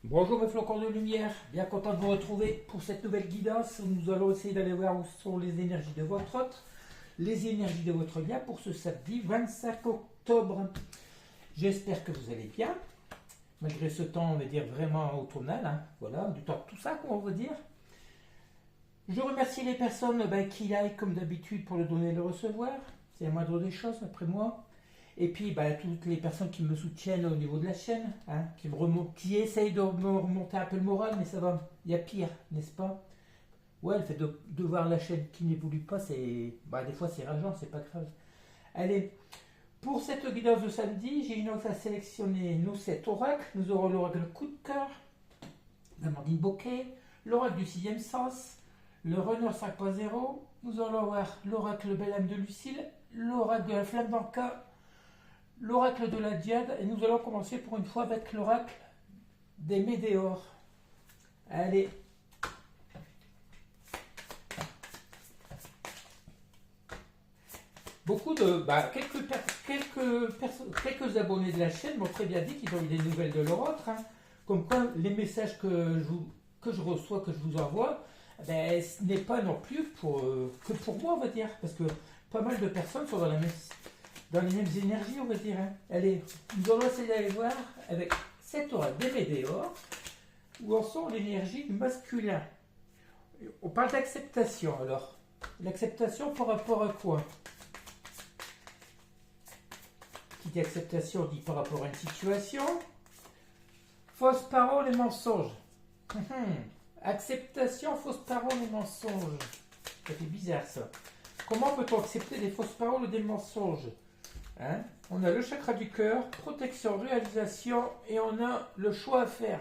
Bonjour mes flocons de lumière, bien content de vous retrouver pour cette nouvelle guidance où nous allons essayer d'aller voir où sont les énergies de votre hôte, les énergies de votre lien pour ce samedi 25 octobre. J'espère que vous allez bien, malgré ce temps, on va dire vraiment automnal, voilà, du temps tout ça, on va dire. Je remercie les personnes qui like comme d'habitude pour le donner et le recevoir, c'est la moindre des choses après moi. Et puis toutes les personnes qui me soutiennent au niveau de la chaîne, qui essayent de me remonter un peu le moral, mais ça va, il y a pire, n'est-ce pas? Ouais, le fait de voir la chaîne qui n'évolue pas, c'est, des fois c'est rageant, c'est pas grave. Allez, pour cette guidance de samedi, j'ai une autre à sélectionner nos 7 oracles. Nous aurons l'oracle coup de cœur, l'Amandine Bocquet, l'oracle du sixième sens, le runner 5.0, nous allons avoir l'oracle belle âme de Lucille, l'oracle de la flamme d'Anka, l'oracle de la diade, et nous allons commencer pour une fois avec l'oracle des météores. Allez. Beaucoup de. Quelques abonnés de la chaîne m'ont très bien dit qu'ils ont eu des nouvelles de leur autre, comme quoi les messages que je reçois, que je vous envoie, ce n'est pas non plus que pour moi, on va dire, parce que pas mal de personnes sont dans les mêmes énergies, on va dire. Allez, nous allons essayer d'aller voir avec cette oracle des météores où en sont l'énergie du masculin. On parle d'acceptation alors. L'acceptation par rapport à quoi? Qui dit acceptation dit par rapport à une situation. Fausses paroles et mensonges. Acceptation, fausses paroles et mensonges. Ça fait bizarre ça. Comment peut-on accepter des fausses paroles ou des mensonges? On a le chakra du cœur, protection, réalisation, et on a le choix à faire.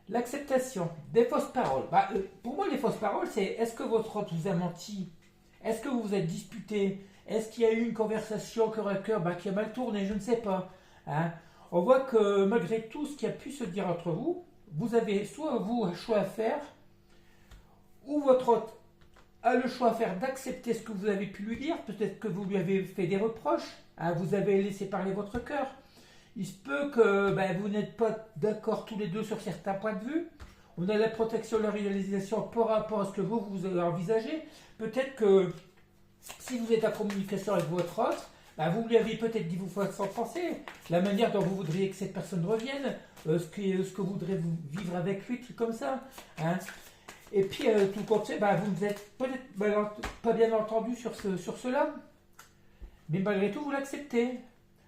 L'acceptation des fausses paroles. Pour moi, les fausses paroles, c'est est-ce que votre hôte vous a menti? Est-ce que vous vous êtes disputé? Est-ce qu'il y a eu une conversation cœur à cœur qui a mal tourné? Je ne sais pas. On voit que malgré tout ce qui a pu se dire entre vous, vous avez soit vous un choix à faire, ou votre hôte a le choix à faire d'accepter ce que vous avez pu lui dire. Peut-être que vous lui avez fait des reproches, vous avez laissé parler votre cœur. Il se peut que vous n'êtes pas d'accord tous les deux sur certains points de vue. On a la protection, la réalisation par rapport à ce que vous avez envisagé. Peut-être que si vous êtes en communication avec votre hôte, vous lui avez peut-être dit vous façon de penser, la manière dont vous voudriez que cette personne revienne, ce que vous voudrez vivre avec lui, tout comme ça. Et puis, tout compte fait, vous ne êtes peut-être pas bien entendu sur cela, mais malgré tout, vous l'acceptez.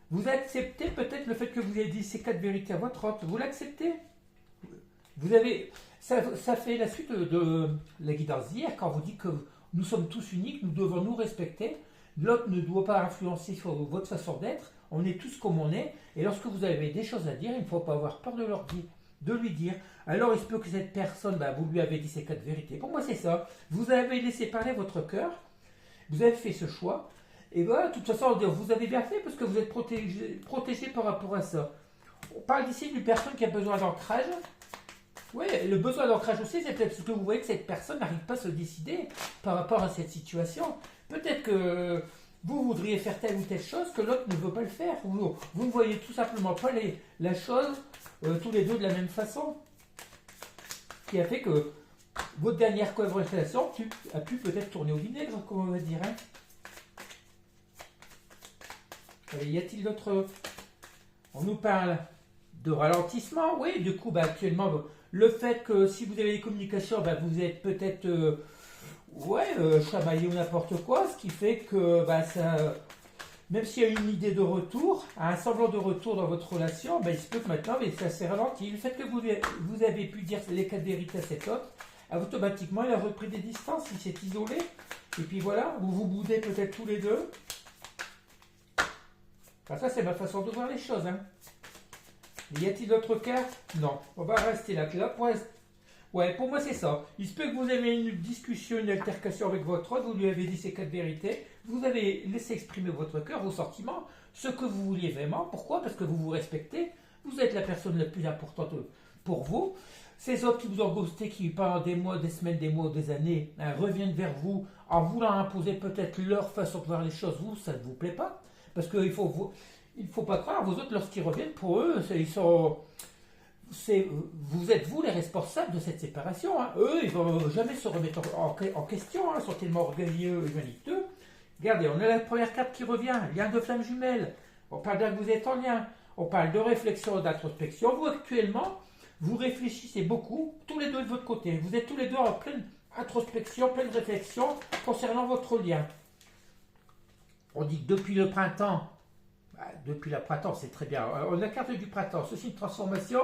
Vous acceptez peut-être le fait que vous ayez dit ces 4 vérités à votre hôte. Vous l'acceptez. Ça fait la suite de la guidance d'hier, quand vous dit que nous sommes tous uniques, nous devons nous respecter. L'autre ne doit pas influencer sur votre façon d'être. On est tous comme on est. Et lorsque vous avez des choses à dire, il ne faut pas avoir peur de lui dire. Alors il se peut que cette personne, vous lui avez dit ces 4 vérités. Pour moi c'est ça. Vous avez laissé parler votre cœur. Vous avez fait ce choix. Et voilà, de toute façon, vous avez bien fait parce que vous êtes protégé par rapport à ça. On parle ici d'une personne qui a besoin d'ancrage. Oui, le besoin d'ancrage aussi, c'est peut-être parce que vous voyez que cette personne n'arrive pas à se décider par rapport à cette situation. Peut-être que vous voudriez faire telle ou telle chose que l'autre ne veut pas le faire. Vous ne voyez tout simplement pas la chose tous les deux de la même façon. Qui a fait que votre dernière conversation a pu peut-être tourner au vinaigre, comme on va dire. Allez, y a-t-il d'autres... On nous parle de ralentissement. Oui, du coup, actuellement, le fait que si vous avez des communications, vous êtes peut-être chamaillé ou n'importe quoi, ce qui fait que ça, même s'il y a une idée de retour, un semblant de retour dans votre relation, il se peut que maintenant, ça s'est ralenti. Le fait que vous avez pu dire les 4 vérités à cet autre, automatiquement, il a repris des distances, il s'est isolé. Et puis voilà, vous vous boudez peut-être tous les deux. Ça, c'est ma façon de voir les choses. Y a-t-il d'autres cartes? Non. On va rester là. Pour moi, c'est ça. Il se peut que vous ayez une discussion, une altercation avec votre autre, vous lui avez dit ces 4 vérités, vous avez laissé exprimer votre cœur, vos sentiments, ce que vous vouliez vraiment. Pourquoi? Parce que vous vous respectez. Vous êtes la personne la plus importante pour vous. Ces autres qui vous ont ghosté, qui pendant des mois, des semaines, des mois, des années, reviennent vers vous en voulant imposer peut-être leur façon de voir les choses, ça ne vous plaît pas. Parce qu'il faut il ne faut pas croire, vous autres, lorsqu'ils reviennent, pour eux, vous êtes vous les responsables de cette séparation. Hein. Eux, ils ne vont jamais se remettre en question, hein. Ils sont tellement orgueilleux et vaniteux. Regardez, on a la première carte qui revient, lien de flamme jumelle. On parle d'un que vous êtes en lien. On parle de réflexion et d'introspection. Vous, actuellement, vous réfléchissez beaucoup, tous les deux de votre côté. Vous êtes tous les deux en pleine introspection, pleine réflexion concernant votre lien. On dit que depuis le printemps, depuis le printemps, c'est très bien. On a la carte du printemps, ceci une transformation.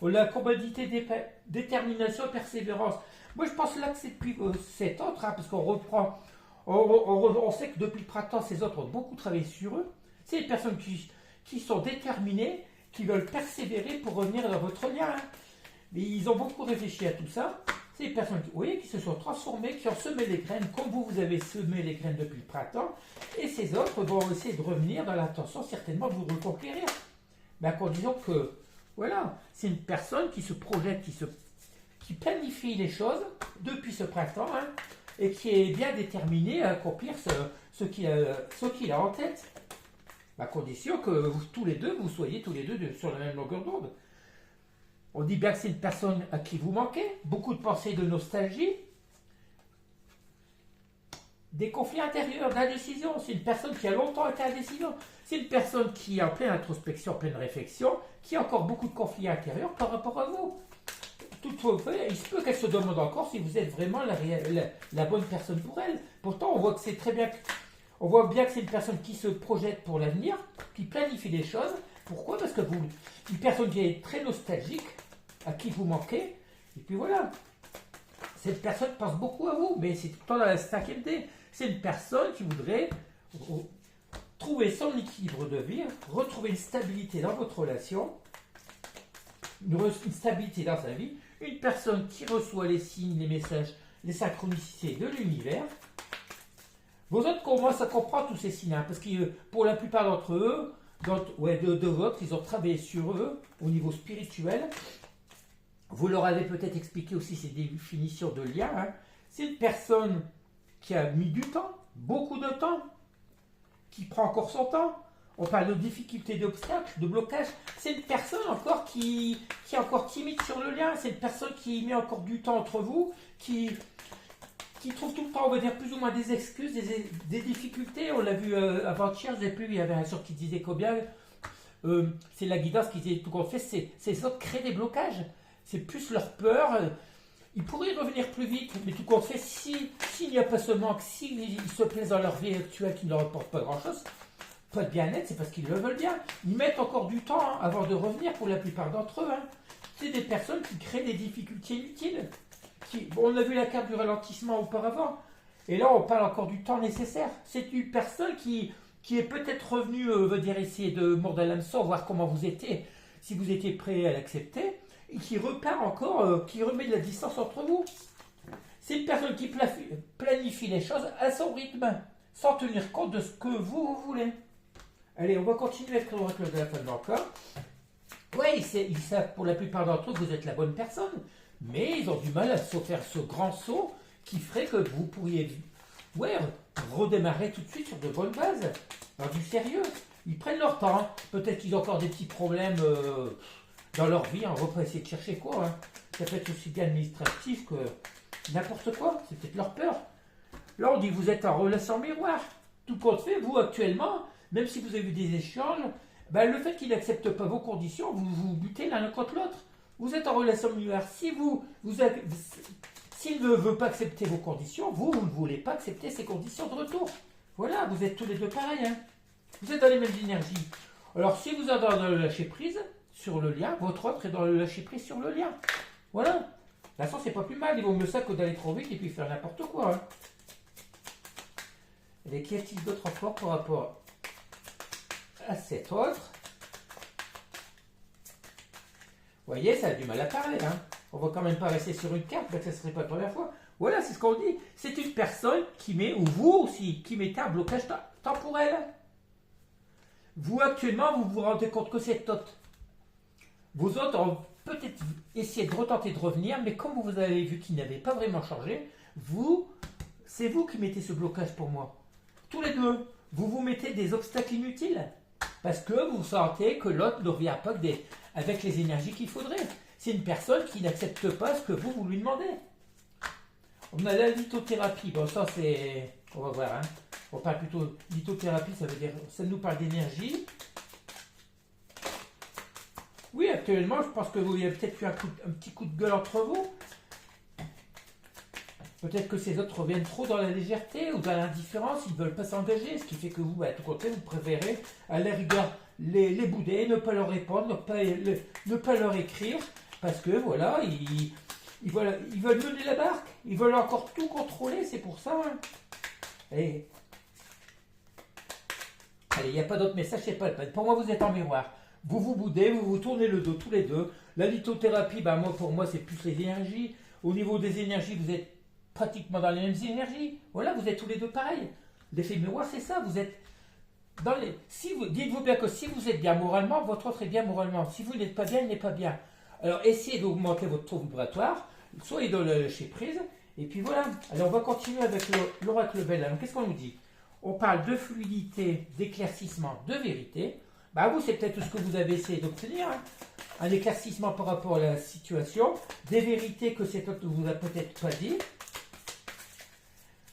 On a la commodité, détermination et persévérance. Moi, je pense là que c'est depuis cet autre, hein, parce qu'on reprend. On sait que depuis le printemps, ces autres ont beaucoup travaillé sur eux. C'est des personnes qui sont déterminées, qui veulent persévérer pour revenir dans votre lien. Hein. Mais ils ont beaucoup réfléchi à tout ça. C'est des personnes vous voyez, qui se sont transformées, qui ont semé les graines, comme vous avez semé les graines depuis le printemps. Et ces autres vont essayer de revenir dans l'intention certainement de vous reconquérir. Mais à condition que, voilà, c'est une personne qui se projette, qui planifie les choses depuis ce printemps, hein, et qui est bien déterminée à accomplir ce qu'il a en tête. À condition que vous soyez tous les deux sur la même longueur d'onde. On dit bien que c'est une personne à qui vous manquez, beaucoup de pensées de nostalgie, des conflits intérieurs, d'indécision. C'est une personne qui a longtemps été indécision. C'est une personne qui est en pleine introspection, en pleine réflexion, qui a encore beaucoup de conflits intérieurs par rapport à vous. Toutefois, il se peut qu'elle se demande encore si vous êtes vraiment la bonne personne pour elle. Pourtant, on voit que c'est très bien. On voit bien que c'est une personne qui se projette pour l'avenir, qui planifie des choses. Pourquoi? Parce que une personne qui est très nostalgique, à qui vous manquez, et puis voilà. Cette personne pense beaucoup à vous, mais c'est tout le temps dans la 5e dé. C'est une personne qui voudrait trouver son équilibre de vie, retrouver une stabilité dans votre relation, une stabilité dans sa vie, une personne qui reçoit les signes, les messages, les synchronicités de l'univers. Vos autres commencent à comprendre tous ces signes, hein, parce que pour la plupart d'entre eux, de votre, ils ont travaillé sur eux au niveau spirituel. Vous leur avez peut-être expliqué aussi ces définitions de lien. Hein. C'est une personne qui a mis du temps, beaucoup de temps, qui prend encore son temps. On parle de difficultés, d'obstacles, de blocages. C'est une personne encore qui est encore timide sur le lien. C'est une personne qui met encore du temps entre vous, qui trouve tout le temps, on va dire, plus ou moins des excuses, des difficultés. On l'a vu avant-hier, je ne sais plus, il y avait un sort qui disait combien. C'est la guidance qui disait tout qu'on fait, ces autres créent des blocages. C'est plus leur peur. Ils pourraient revenir plus vite, mais tout compte fait, s'il n'y a pas ce manque, s'ils se plaisent dans leur vie actuelle qui ne leur apporte pas grand-chose, pas de bien-être, c'est parce qu'ils le veulent bien. Ils mettent encore du temps hein, avant de revenir pour la plupart d'entre eux. Hein. C'est des personnes qui créent des difficultés inutiles. On a vu la carte du ralentissement auparavant, et là on parle encore du temps nécessaire. C'est une personne qui est peut-être revenue, veut dire essayer de mordre à l'hameçon, voir comment vous étiez, si vous étiez prêt à l'accepter, et qui repart encore, qui remet de la distance entre vous. C'est une personne qui planifie les choses à son rythme, sans tenir compte de ce que vous voulez. Allez, on va continuer avec l'oracle de la fin de l'encore. Oui, ils savent pour la plupart d'entre eux que vous êtes la bonne personne, mais ils ont du mal à se faire ce grand saut qui ferait que vous pourriez redémarrer tout de suite sur de bonnes bases, dans du sérieux. Ils prennent leur temps, hein. Peut-être qu'ils ont encore des petits problèmes dans leur vie, on va pas essayer de chercher quoi. Hein. Ça peut être aussi bien administratif que n'importe quoi, c'est peut-être leur peur. Là on dit vous êtes en relation miroir. Tout compte fait, vous actuellement, même si vous avez eu des échanges, le fait qu'il n'accepte pas vos conditions, vous vous butez l'un contre l'autre. Vous êtes en relation miroir. S'il ne veut pas accepter vos conditions, vous ne voulez pas accepter ses conditions de retour. Voilà, vous êtes tous les deux pareils. Hein. Vous êtes dans les mêmes énergies. Alors, si vous êtes dans le lâcher-prise sur le lien, votre autre est dans le lâcher-prise sur le lien. Voilà. De toute façon, c'est pas plus mal. Il vaut mieux ça que d'aller trop vite et puis faire n'importe quoi. Hein. Et qu'y a-t-il d'autre encore par rapport à cet autre? Vous voyez, ça a du mal à parler. Hein. On va quand même pas rester sur une carte, parce que ce ne serait pas la première fois. Voilà, c'est ce qu'on dit. C'est une personne qui met, ou vous aussi, qui mettez un blocage temporel. Vous, actuellement, vous vous rendez compte que c'est autre. Vos autres ont peut-être essayé de retenter de revenir, mais comme vous avez vu qu'ils n'avaient pas vraiment changé, c'est vous qui mettez ce blocage pour moi. Tous les deux, vous vous mettez des obstacles inutiles. Parce que vous sentez que l'autre ne revient pas avec les énergies qu'il faudrait. C'est une personne qui n'accepte pas ce que vous lui demandez. On a la lithothérapie. Bon, ça c'est... On va voir. Hein. On parle plutôt... Lithothérapie, ça veut dire... Ça nous parle d'énergie. Oui, actuellement, je pense que vous avez peut-être eu un petit coup de gueule entre vous. Peut-être que ces autres reviennent trop dans la légèreté ou dans l'indifférence, ils ne veulent pas s'engager, ce qui fait que vous, à tout côté, vous préférez à la rigueur les bouder, ne pas leur répondre, ne pas leur écrire, parce que voilà, ils veulent mener la barque, ils veulent encore tout contrôler, c'est pour ça. Hein. Allez, il n'y a pas d'autre message, c'est pas le peine. Pour moi, vous êtes en miroir. Vous vous boudez, vous vous tournez le dos tous les deux. La lithothérapie, pour moi, c'est plus les énergies. Au niveau des énergies, vous êtes pratiquement dans les mêmes énergies. Voilà, vous êtes tous les deux pareils. L'effet miroir, c'est ça. Vous êtes dans les. Dites-vous bien que si vous êtes bien moralement, votre autre est bien moralement. Si vous n'êtes pas bien, il n'est pas bien. Alors, essayez d'augmenter votre taux vibratoire. Soyez dans le lâcher prise. Et puis voilà. Alors, on va continuer avec l'oracle Belle. Alors, qu'est-ce qu'on nous dit? On parle de fluidité, d'éclaircissement, de vérité. Vous, c'est peut-être ce que vous avez essayé d'obtenir. Hein. Un éclaircissement par rapport à la situation. Des vérités que cet autre ne vous a peut-être pas dit.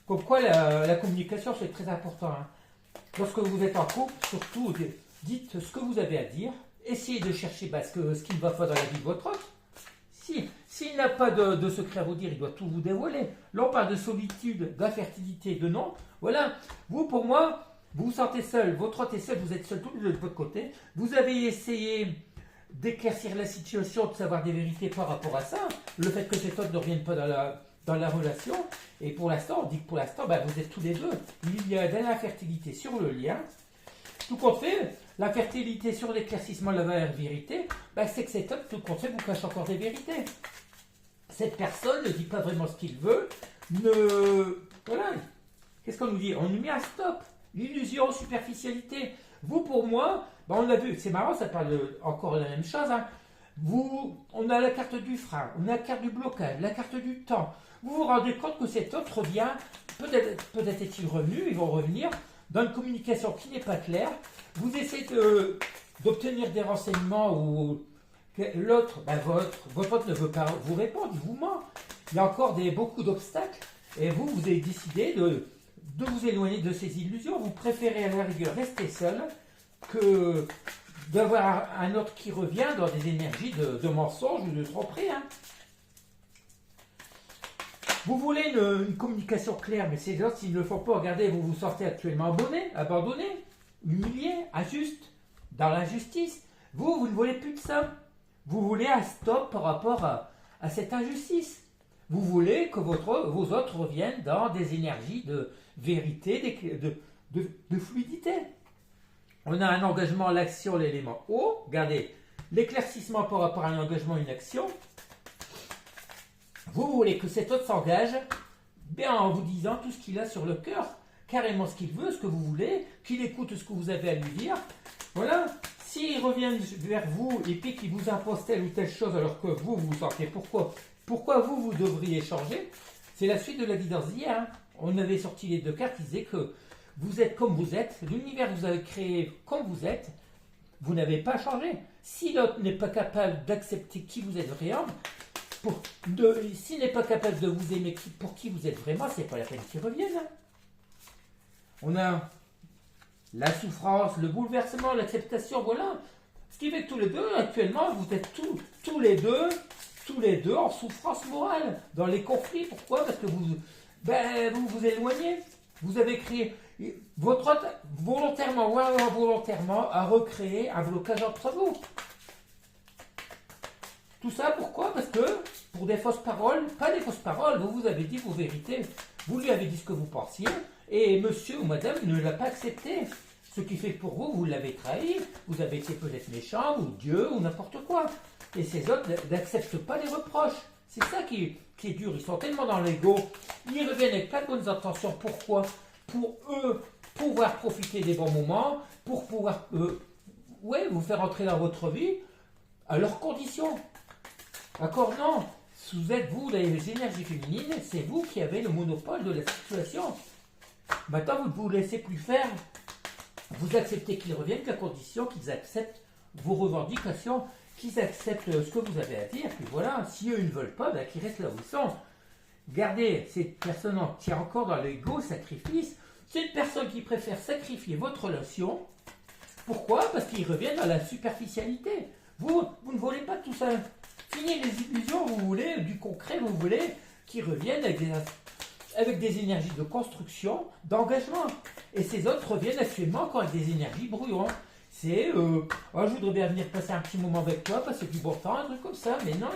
Comme quoi la communication c'est très important. Hein. Lorsque vous êtes en couple, surtout dites ce que vous avez à dire. Essayez de chercher ce qu'il va faire dans la vie de votre autre. S'il n'a pas de secret à vous dire, il doit tout vous dévoiler. Là on parle de solitude, d'infertilité, de non. Voilà, vous pour moi, vous vous sentez seul, votre autre est seul, vous êtes seul tous les deux de votre côté. Vous avez essayé d'éclaircir la situation, de savoir des vérités par rapport à ça. Le fait que cet autre ne revienne pas dans la relation. Et pour l'instant, on dit que pour l'instant, vous êtes tous les deux. Il y a de l'infertilité sur le lien. Tout compte fait, l'infertilité sur l'éclaircissement de la vérité, c'est que cet homme, tout compte fait, vous cache encore des vérités. Cette personne ne dit pas vraiment ce qu'il veut. Voilà. Qu'est-ce qu'on nous dit? On nous met un stop. L'illusion, superficialité. Vous, pour moi, on l'a vu, c'est marrant, ça parle encore de la même chose. Hein. On a la carte du frein, on a la carte du blocage, la carte du temps. Vous vous rendez compte que cet autre revient, peut-être est-il revenu, ils vont revenir, dans une communication qui n'est pas claire. Vous essayez d'obtenir des renseignements où l'autre, votre autre ne veut pas vous répondre, il vous ment. Il y a encore beaucoup d'obstacles et vous avez décidé de vous éloigner de ces illusions. Vous préférez à la rigueur rester seul que d'avoir un autre qui revient dans des énergies de mensonges ou de tromperie. Hein. Vous voulez une communication claire, mais ces autres, s'ils ne le font pas, regardez, vous vous sortez actuellement abandonné, humilié, injuste, dans l'injustice. Vous ne voulez plus de ça. Vous voulez un stop par rapport à cette injustice. Vous voulez que vos autres reviennent dans des énergies de vérité, de fluidité. On a un engagement, l'action, l'élément eau. Regardez, l'éclaircissement par rapport à un engagement, une action. Vous voulez que cet autre s'engage en vous disant tout ce qu'il a sur le cœur, carrément ce qu'il veut, ce que vous voulez, qu'il écoute ce que vous avez à lui dire. Voilà. S'il revient vers vous et puis qu'il vous impose telle ou telle chose alors que vous vous sentez pourquoi vous devriez changer, c'est la suite de la guidance d'hier. Hein. On avait sorti les deux cartes qui disaient que vous êtes comme vous êtes, l'univers que vous avez créé comme vous êtes, vous n'avez pas changé. Si l'autre n'est pas capable d'accepter qui vous êtes vraiment, s'il n'est pas capable de vous aimer pour qui vous êtes vraiment, c'est pas la peine qu'il revienne. Hein. On a la souffrance, le bouleversement, l'acceptation, voilà. Ce qui fait que tous les deux, actuellement, vous êtes tous les deux en souffrance morale, dans les conflits. Pourquoi? Parce que vous vous éloignez. Vous avez créé, votre autre, volontairement ou involontairement, a recréé un blocage entre vous. Tout ça, pourquoi? Parce que, pour des fausses paroles, pas des fausses paroles, vous avez dit vos vérités. Vous lui avez dit ce que vous pensiez, et monsieur ou madame ne l'a pas accepté. Ce qui fait que pour vous, vous l'avez trahi, vous avez été peut-être méchant, ou Dieu, ou n'importe quoi. Et ces autres n'acceptent pas les reproches. C'est ça qui est dur. Ils sont tellement dans l'ego. Ils reviennent avec plein de bonnes intentions. Pourquoi? Pour eux, pouvoir profiter des bons moments, pour pouvoir vous faire entrer dans votre vie à leurs conditions. D'accord? Non. Vous êtes, vous, les énergies féminines, c'est vous qui avez le monopole de la situation. Maintenant, vous ne vous laissez plus faire. Vous acceptez qu'ils reviennent qu'à condition qu'ils acceptent vos revendications, qu'ils acceptent ce que vous avez à dire. Puis voilà, si eux ils ne veulent pas, ben, qu'ils restent là où ils sont. Gardez cette personne qui est encore dans l'ego, sacrifice. C'est une personne qui préfère sacrifier votre relation. Pourquoi? Parce qu'ils reviennent à la superficialité. Vous ne voulez pas tout ça. Fini les illusions, vous voulez du concret, vous voulez qu'ils reviennent avec des énergies de construction, d'engagement. Et ces autres reviennent actuellement encore avec des énergies brouillons. C'est, oh, je voudrais bien venir passer un petit moment avec toi, passer du bon temps, un truc comme ça. Mais non,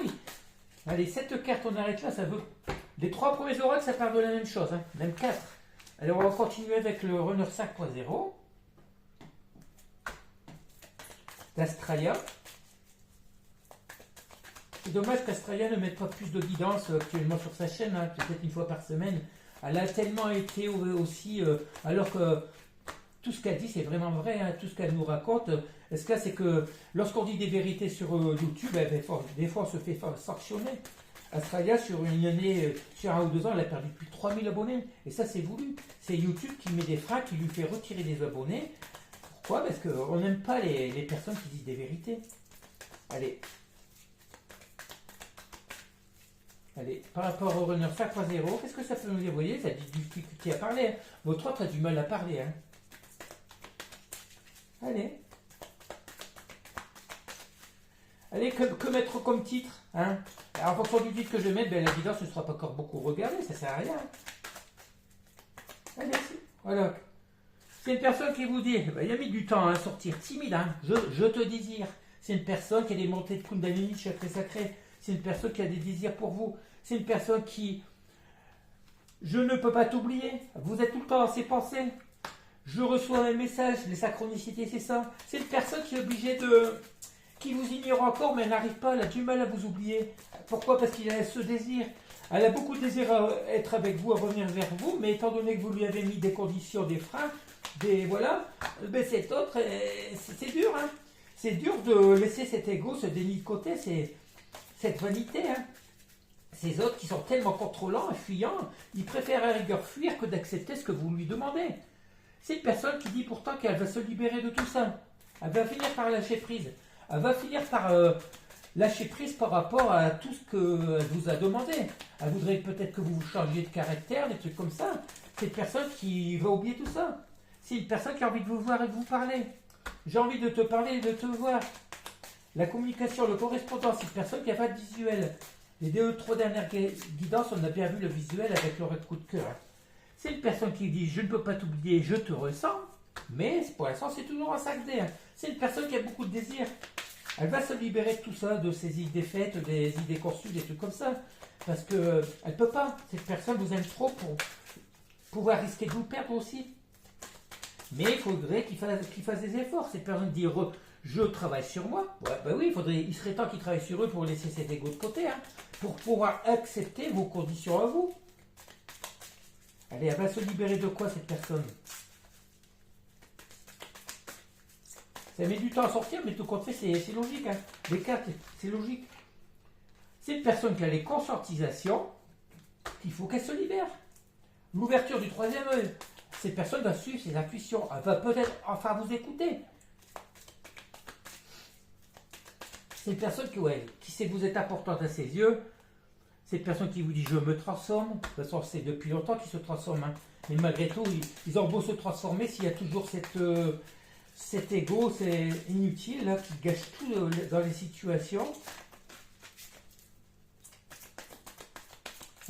allez, cette carte, on arrête là, ça veut... Les 3 premiers oracles, ça parle de la même chose, hein, même 4. Allez, on va continuer avec le Runner 5.0. D'Astralia. C'est dommage qu'Astralia ne mette pas plus de guidance actuellement sur sa chaîne, hein, peut-être une fois par semaine. Elle a tellement été aussi, alors que tout ce qu'elle dit c'est vraiment vrai, hein, tout ce qu'elle nous raconte. Ce cas c'est que lorsqu'on dit des vérités sur YouTube, des fois on se fait sanctionner. Astralia sur une année, sur 1 ou 2 ans, elle a perdu plus de 3000 abonnés. Et ça c'est voulu. C'est YouTube qui met des freins, qui lui fait retirer des abonnés. Pourquoi? Parce qu'on n'aime pas les personnes qui disent des vérités. Allez. Allez, par rapport au Runner 5.0, qu'est-ce que ça peut nous dire? Vous voyez, ça a des difficultés à parler. Hein. Votre autre a du mal à parler. Hein. Allez. Allez, que mettre comme titre hein? Alors, en fonction du titre que je mets, ben, la guidance ne sera pas encore beaucoup regardée, ça ne sert à rien. Allez, voilà. C'est une personne qui vous dit, ben, il a mis du temps à sortir, timide, hein? Je te désire. C'est une personne qui a des montées de Kundalini, chakra sacré. C'est une personne qui a des désirs pour vous. C'est une personne qui... Je ne peux pas t'oublier. Vous êtes tout le temps dans ses pensées. Je reçois un message. Les synchronicités, c'est ça. C'est une personne qui est obligée de... qui vous ignore encore, mais elle n'arrive pas. Elle a du mal à vous oublier. Pourquoi? Parce qu'il a ce désir. Elle a beaucoup de désir à être avec vous, à revenir vers vous, mais étant donné que vous lui avez mis des conditions, des freins, des... Voilà, ben cet autre, c'est dur, hein. C'est dur de laisser cet ego, ce déni de côté, cette vanité, hein. Ces autres qui sont tellement contrôlants et fuyants, ils préfèrent à rigueur fuir que d'accepter ce que vous lui demandez. C'est une personne qui dit pourtant qu'elle va se libérer de tout ça. Elle va finir par lâcher prise. Elle va finir par lâcher prise par rapport à tout ce qu'elle vous a demandé. Elle voudrait peut-être que vous changiez de caractère, des trucs comme ça. C'est une personne qui va oublier tout ça. C'est une personne qui a envie de vous voir et de vous parler. J'ai envie de te parler et de te voir. La communication, le correspondant, c'est une personne qui n'a pas de visuel. Les 2-3 dernières guidances, on a bien vu le visuel avec le coup de cœur. C'est une personne qui dit « Je ne peux pas t'oublier, je te ressens », mais pour l'instant, c'est toujours un sac d'air. C'est une personne qui a beaucoup de désirs. Elle va se libérer de tout ça, de ses idées faites, des idées conçues, des trucs comme ça. Parce qu'elle ne peut pas. Cette personne vous aime trop pour pouvoir risquer de vous perdre aussi. Mais il faudrait qu'il fasse des efforts. Cette personne dit je travaille sur moi. Ouais, ben oui, il serait temps qu'il travaille sur eux pour laisser cet ego de côté, hein, pour pouvoir accepter vos conditions à vous. Allez, elle va se libérer de quoi cette personne? Ça met du temps à sortir, mais tout compte fait, c'est logique. Hein. Les cartes, c'est logique. C'est une personne qui a les conscientisations qu'il faut qu'elle se libère. L'ouverture du 3e œil. Cette personne va suivre ses intuitions. Elle va peut-être enfin vous écouter. C'est une personne qui sait que vous êtes importante à ses yeux. C'est une personne qui vous dit « je me transforme ». De toute façon, c'est depuis longtemps qu'ils se transforment. Hein. Mais malgré tout, ils ont beau se transformer, s'il y a toujours cet ego, c'est inutile, là, qui gâche tout dans les situations.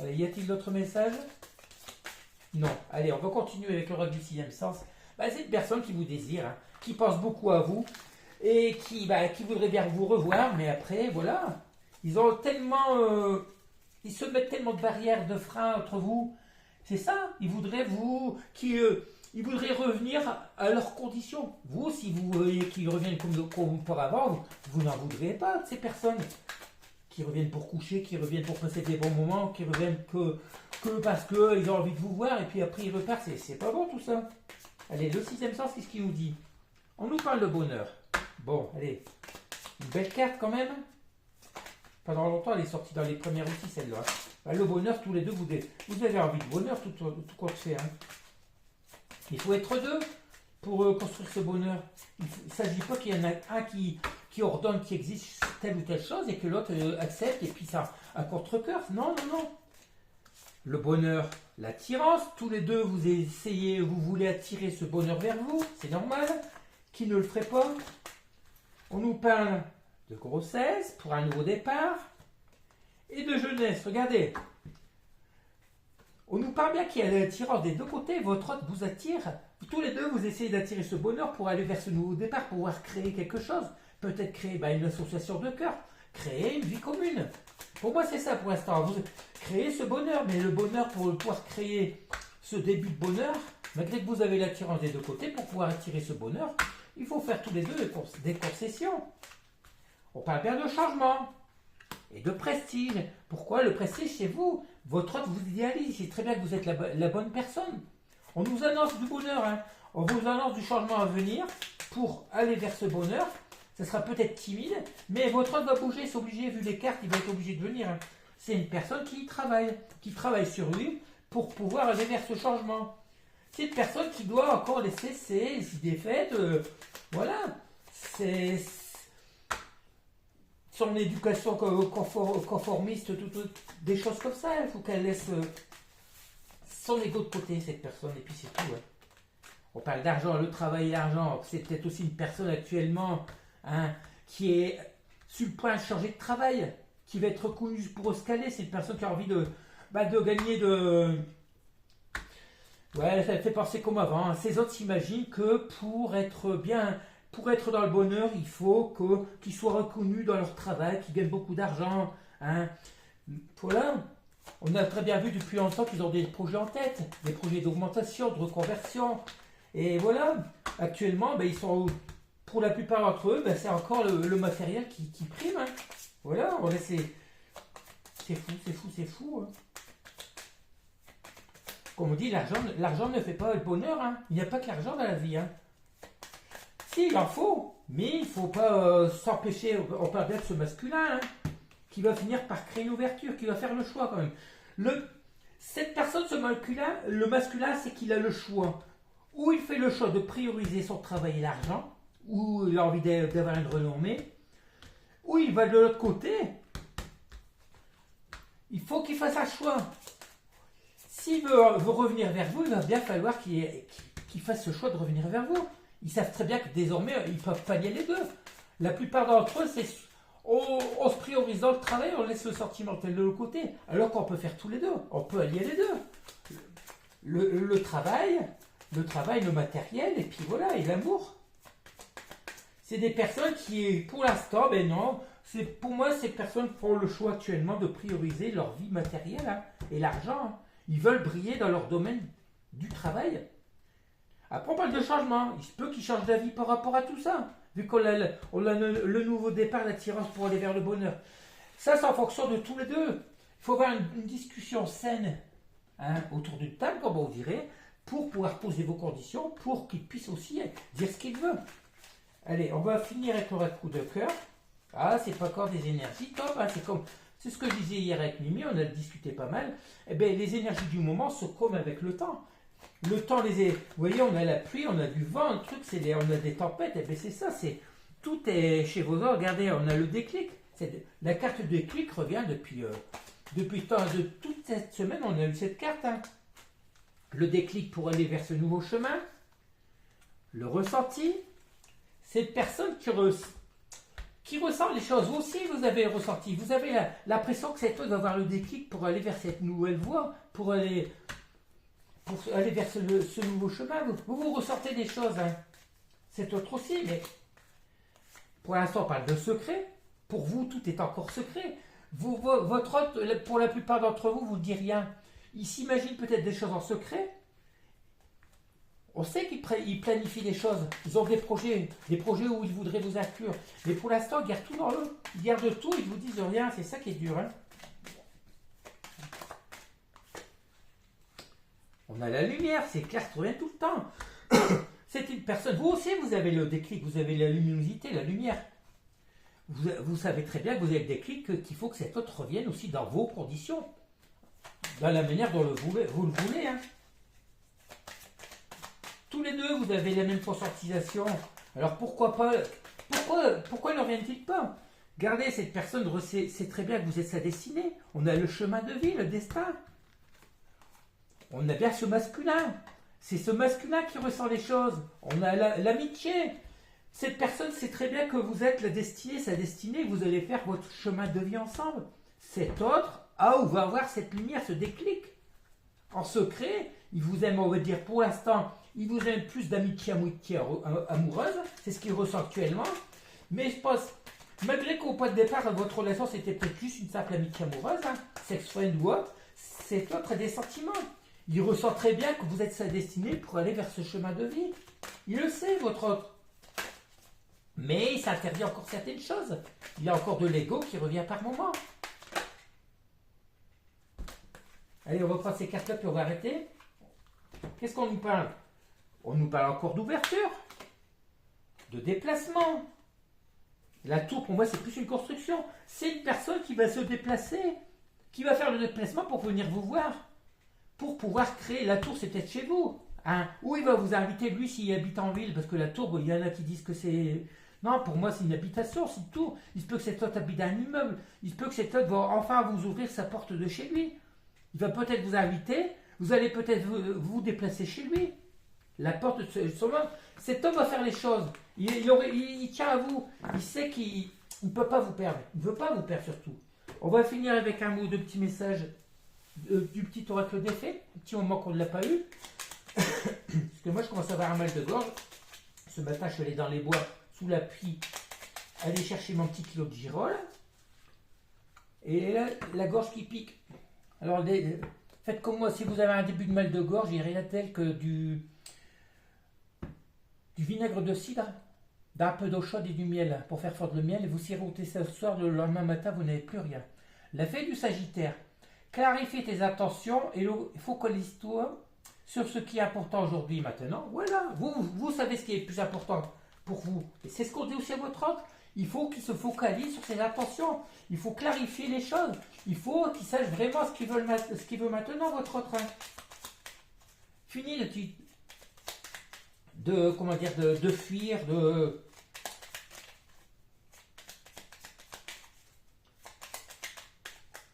Allez, y a-t-il d'autres messages? Non. Allez, on va continuer avec le rôle du 6e sens. C'est une personne qui vous désire, hein, qui pense beaucoup à vous et qui voudrait bien vous revoir, mais après, voilà. Ils ont tellement... ils se mettent tellement de barrières, de freins entre vous. C'est ça. Ils voudraient ils voudraient revenir à leurs conditions. Vous, si vous voyez qu'ils reviennent comme auparavant, vous n'en voudriez pas de ces personnes qui reviennent pour coucher, qui reviennent pour passer des bons moments, qui reviennent que parce qu'ils ont envie de vous voir et puis après ils repartent. C'est pas bon tout ça. Allez, le 6e sens, qu'est-ce qu'il nous dit? On nous parle de bonheur. Bon, allez. Une belle carte quand même. Pendant longtemps, elle est sortie dans les premières aussi, celle-là. Le bonheur, tous les deux, vous avez envie de bonheur, tout compte fait. Hein. Il faut être deux. pour construire ce bonheur. Il ne s'agit pas qu'il y en a un qui ordonne qu'il existe telle ou telle chose et que l'autre accepte et puis ça à contre-cœur. Non, non, non. Le bonheur, l'attirance, tous les deux vous essayez, vous voulez attirer ce bonheur vers vous, c'est normal. Qui ne le ferait pas? On nous parle de grossesse pour un nouveau départ et de jeunesse. Regardez. On nous parle bien qu'il y a l'attirance des deux côtés. Votre hôte vous attire. Tous les deux, vous essayez d'attirer ce bonheur pour aller vers ce nouveau départ, pour pouvoir créer quelque chose. Peut-être créer une association de cœur, créer une vie commune. Pour moi, c'est ça pour l'instant. Vous créez ce bonheur, mais le bonheur, pour pouvoir créer ce début de bonheur, malgré que vous avez l'attirance des deux côtés, pour pouvoir attirer ce bonheur, il faut faire tous les deux des concessions. On parle bien de changement et de prestige. Pourquoi le prestige chez vous? Votre hôte vous idéalise, c'est très bien que vous êtes la bonne personne. On nous annonce du bonheur, hein. On vous annonce du changement à venir pour aller vers ce bonheur. Ça sera peut-être timide, mais votre hôte va bouger, c'est obligé, vu les cartes, il va être obligé de venir. Hein. C'est une personne qui travaille sur lui pour pouvoir aller vers ce changement. C'est une personne qui doit encore laisser ses idées faites, voilà. C'est son éducation conformiste, des choses comme ça. Il faut qu'elle laisse son ego de côté, cette personne, et puis c'est tout. Hein. On parle d'argent, le travail et l'argent. C'est peut-être aussi une personne actuellement qui est sur le point de changer de travail, qui va être reconnue pour escaler. C'est une personne qui a envie de gagner de... Ouais, ça fait penser comme avant. Hein. Ces autres s'imaginent que pour être dans le bonheur, il faut qu'ils soient reconnus dans leur travail, qu'ils gagnent beaucoup d'argent. Hein. Voilà. On a très bien vu depuis longtemps qu'ils ont des projets en tête, des projets d'augmentation, de reconversion. Et voilà. Actuellement, ils sont, pour la plupart d'entre eux, c'est encore le matériel qui prime. Hein. Voilà. C'est fou. Hein. Comme on dit, l'argent ne fait pas le bonheur. Hein. Il n'y a pas que l'argent dans la vie. Hein. Si, il en faut, mais il ne faut pas s'empêcher. On parle bien de ce masculin, hein, qui va finir par créer une ouverture, qui va faire le choix quand même. Cette personne, le masculin, c'est qu'il a le choix. Ou il fait le choix de prioriser son travail et l'argent, ou il a envie d'avoir une renommée, ou il va de l'autre côté. Il faut qu'il fasse un choix. S'il veut revenir vers vous, il va bien falloir qu'il fasse ce choix de revenir vers vous. Ils savent très bien que désormais, ils ne peuvent pas lier les deux. La plupart d'entre eux, on se priorise dans le travail, on laisse le sentimental de l'autre côté. Alors qu'on peut faire tous les deux. On peut allier les deux. Le travail, le matériel, et puis voilà, et l'amour. C'est des personnes qui, pour l'instant, non. Pour moi, ces personnes font le choix actuellement de prioriser leur vie matérielle hein, et l'argent. Hein. Ils veulent briller dans leur domaine du travail. Après, on parle de changement. Il se peut qu'ils changent d'avis par rapport à tout ça. Vu qu'on a le nouveau départ, l'attirance pour aller vers le bonheur. Ça, c'est en fonction de tous les deux. Il faut avoir une discussion saine autour d'une table, comme on dirait, pour pouvoir poser vos conditions, pour qu'ils puissent aussi dire ce qu'ils veulent. Allez, on va finir avec le coup de cœur. Ah, c'est pas encore des énergies top. Hein, c'est ce que je disais hier avec Mimi, on a discuté pas mal. Eh bien, les énergies du moment se comme avec le temps. Le temps vous voyez, on a la pluie, on a du vent, on a des tempêtes, et bien c'est ça, tout est chez vos ordres. Regardez, on a le déclic. La carte du déclic revient depuis toute cette semaine, on a eu cette carte. Hein. Le déclic pour aller vers ce nouveau chemin, le ressenti, c'est une personne qui ressent les choses. Vous aussi, vous avez ressenti, vous avez l'impression que c'est toi d'avoir le déclic pour aller vers cette nouvelle voie, pour aller vers ce nouveau chemin. Vous ressentez des choses. Hein. C'est autre aussi, mais pour l'instant, on parle de secret. Pour vous, tout est encore secret. Votre hôte, pour la plupart d'entre vous, vous ne dit rien. Il s'imagine peut-être des choses en secret. On sait qu'ils planifient des choses. Ils ont des projets où ils voudraient vous inclure. Mais pour l'instant, ils gardent tout dans l'eau. Ils gardent tout, ils ne vous disent rien. C'est ça qui est dur. Hein. On a la lumière, c'est clair, ça revient tout le temps. C'est une personne, vous aussi vous avez le déclic, vous avez la luminosité, la lumière. Vous savez très bien que vous avez le déclic qu'il faut que cet autre revienne aussi dans vos conditions. Dans la manière dont vous le voulez. Hein. tous les deux, vous avez la même conscientisation. Alors pourquoi pas, pourquoi ne reviennent-ils pas? Regardez, cette personne sait très bien que vous êtes sa destinée. On a le chemin de vie, le destin. On a bien ce masculin. C'est ce masculin qui ressent les choses. On a l'amitié. Cette personne sait très bien que vous êtes la destinée, sa destinée. Vous allez faire votre chemin de vie ensemble. Cet autre, va avoir cette lumière, ce déclic. En secret, il vous aime, on va dire, pour l'instant, il vous aime plus d'amitié amoureuse. C'est ce qu'il ressent actuellement. Mais je pense, malgré qu'au point de départ, votre relation, c'était peut-être juste une simple amitié amoureuse, sex friend ou autre, cet autre a des sentiments. Il ressent très bien que vous êtes sa destinée pour aller vers ce chemin de vie. Il le sait, votre autre. Mais il s'interdit encore certaines choses. Il y a encore de l'ego qui revient par moment. Allez, on va prendre ces cartes-là puis on va arrêter. Qu'est-ce qu'on nous parle? On nous parle encore d'ouverture, de déplacement. La tour, pour moi, c'est plus une construction. C'est une personne qui va se déplacer, qui va faire le déplacement pour venir vous voir, pour pouvoir créer. La tour, c'est peut-être chez vous. Ou il va vous inviter, lui, s'il habite en ville, parce que la tour, il y en a qui disent que c'est... Non, pour moi, c'est une habitation, c'est une tour. Il se peut que cet autre habite dans un immeuble. Il se peut que cet autre va enfin vous ouvrir sa porte de chez lui. Il va peut-être vous inviter. Vous allez peut-être vous déplacer chez lui. La porte de son homme. Cet homme va faire les choses. Il tient à vous. Il sait qu'il ne peut pas vous perdre. Il ne veut pas vous perdre surtout. On va finir avec un mot de petit message du petit oracle des fées. Un petit moment qu'on ne l'a pas eu. Parce que moi, je commence à avoir un mal de gorge. Ce matin, je suis allé dans les bois, sous la pluie, aller chercher mon petit kilo de girolles. Et là, la gorge qui pique. Alors, faites comme moi, si vous avez un début de mal de gorge, il n'y a rien tel que du vinaigre de cidre, d'un peu d'eau chaude et du miel pour faire fondre le miel. Et vous sirotez ça ce soir, le lendemain matin, vous n'avez plus rien. La fée du Sagittaire. Clarifie tes intentions et focalise-toi sur ce qui est important aujourd'hui, maintenant. Voilà, vous savez ce qui est le plus important pour vous. Et c'est ce qu'on dit aussi à votre autre. Il faut qu'il se focalise sur ses intentions. Il faut clarifier les choses. Il faut qu'il sache vraiment ce qu'il veut maintenant, votre autre. Fini de fuir,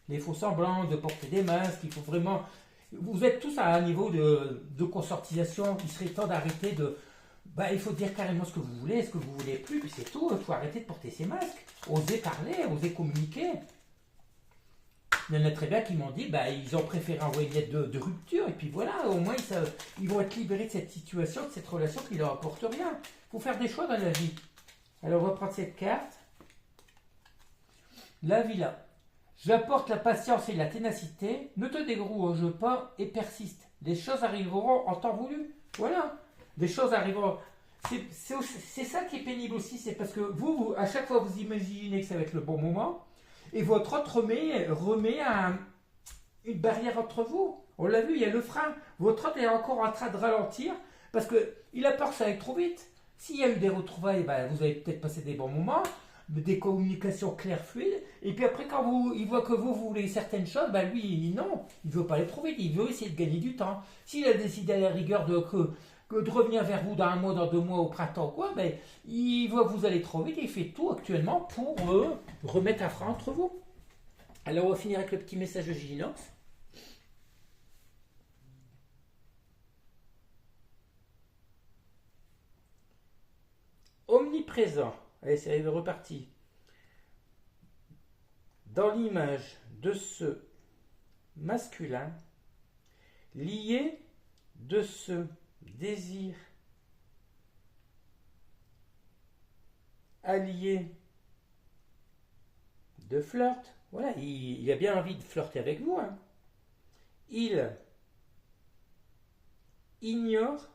les faux semblants, de porter des masques. Il faut vraiment... Vous êtes tous à un niveau de conscientisation. Il serait temps d'arrêter de... il faut dire carrément ce que vous voulez, ce que vous voulez plus, puis c'est tout. Il faut arrêter de porter ces masques. Oser parler, oser communiquer. Il y en a très bien qui m'ont dit, ils ont préféré envoyer une lettre de rupture, et puis voilà, au moins ils vont être libérés de cette situation, de cette relation qui ne leur apporte rien. Il faut faire des choix dans la vie. Alors on va prendre cette carte. La Villa. J'apporte la patience et la ténacité, ne te déroge pas et persiste. Les choses arriveront en temps voulu. Voilà, les choses arriveront. C'est ça qui est pénible aussi, c'est parce que vous, à chaque fois, vous imaginez que ça va être le bon moment, et votre autre remet une barrière entre vous. On l'a vu, il y a le frein. Votre autre est encore en train de ralentir, parce qu'il a peur que ça aille trop vite. S'il y a eu des retrouvailles, vous avez peut-être passé des bons moments, des communications claires, fluides, et puis après, quand il voit que vous voulez certaines choses, lui, non, il ne veut pas aller trop vite, il veut essayer de gagner du temps. S'il a décidé à la rigueur de revenir vers vous dans un mois, dans 2 mois, au printemps, il voit que vous allez trop vite, et il fait tout actuellement pour remettre un frein entre vous. Alors, on va finir avec le petit message de vigilance. Omniprésent. Allez, c'est reparti. Dans l'image de ce masculin, lié de ce désir allié de flirt, voilà, il a bien envie de flirter avec vous. Il ignore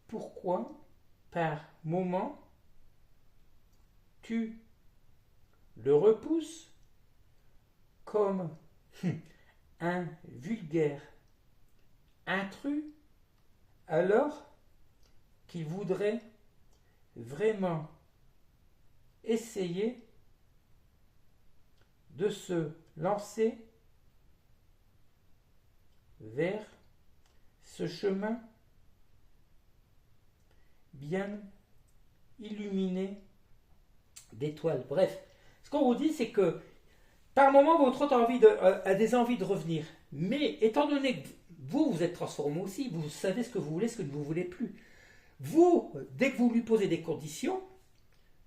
pourquoi, par moment, tu le repousses comme un vulgaire intrus, alors qu'il voudrait vraiment essayer de se lancer vers ce chemin bien illuminé d'étoiles. Bref, ce qu'on vous dit, c'est que par moment, votre hôte a des envies de revenir. Mais étant donné que vous êtes transformé aussi, vous savez ce que vous voulez, ce que vous ne voulez plus. Vous, dès que vous lui posez des conditions,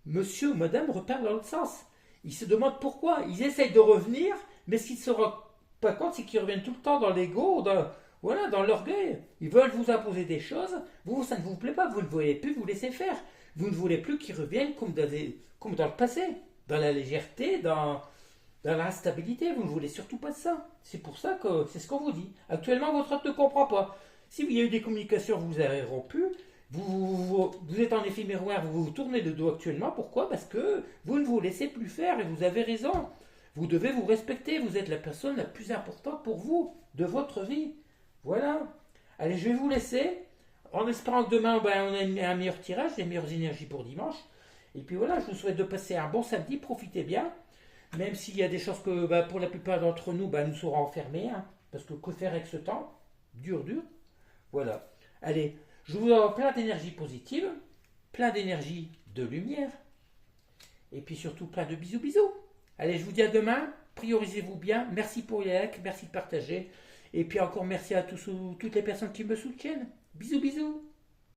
monsieur ou madame repart dans l'autre sens. Ils se demandent pourquoi. Ils essayent de revenir, mais ce qu'ils ne se rendent pas compte, c'est qu'ils reviennent tout le temps dans l'ego, dans l'orgueil. Ils veulent vous imposer des choses. Vous, ça ne vous plaît pas. Vous ne voulez plus vous laisser faire. Vous ne voulez plus qu'ils reviennent comme dans le passé, dans la légèreté, dans la stabilité. Vous ne voulez surtout pas ça. C'est pour ça que c'est ce qu'on vous dit. Actuellement, votre hôte ne comprend pas. Si il y a eu des communications, vous avez rompu. Vous êtes en effet miroir, vous vous tournez le dos actuellement. Pourquoi? Parce que vous ne vous laissez plus faire et vous avez raison. Vous devez vous respecter. Vous êtes la personne la plus importante pour vous, de votre vie. Voilà. Allez, je vais vous laisser. En espérant que demain, on a un meilleur tirage, des meilleures énergies pour dimanche. Et puis voilà, je vous souhaite de passer un bon samedi. Profitez bien. Même s'il y a des choses que, pour la plupart d'entre nous, nous serons enfermés. Hein, parce que faire avec ce temps? Dur. Voilà. Allez. Je vous envoie plein d'énergie positive, plein d'énergie de lumière, et puis surtout plein de bisous. Allez, je vous dis à demain, priorisez-vous bien, merci pour les likes, merci de partager, et puis encore merci à toutes les personnes qui me soutiennent. Bisous.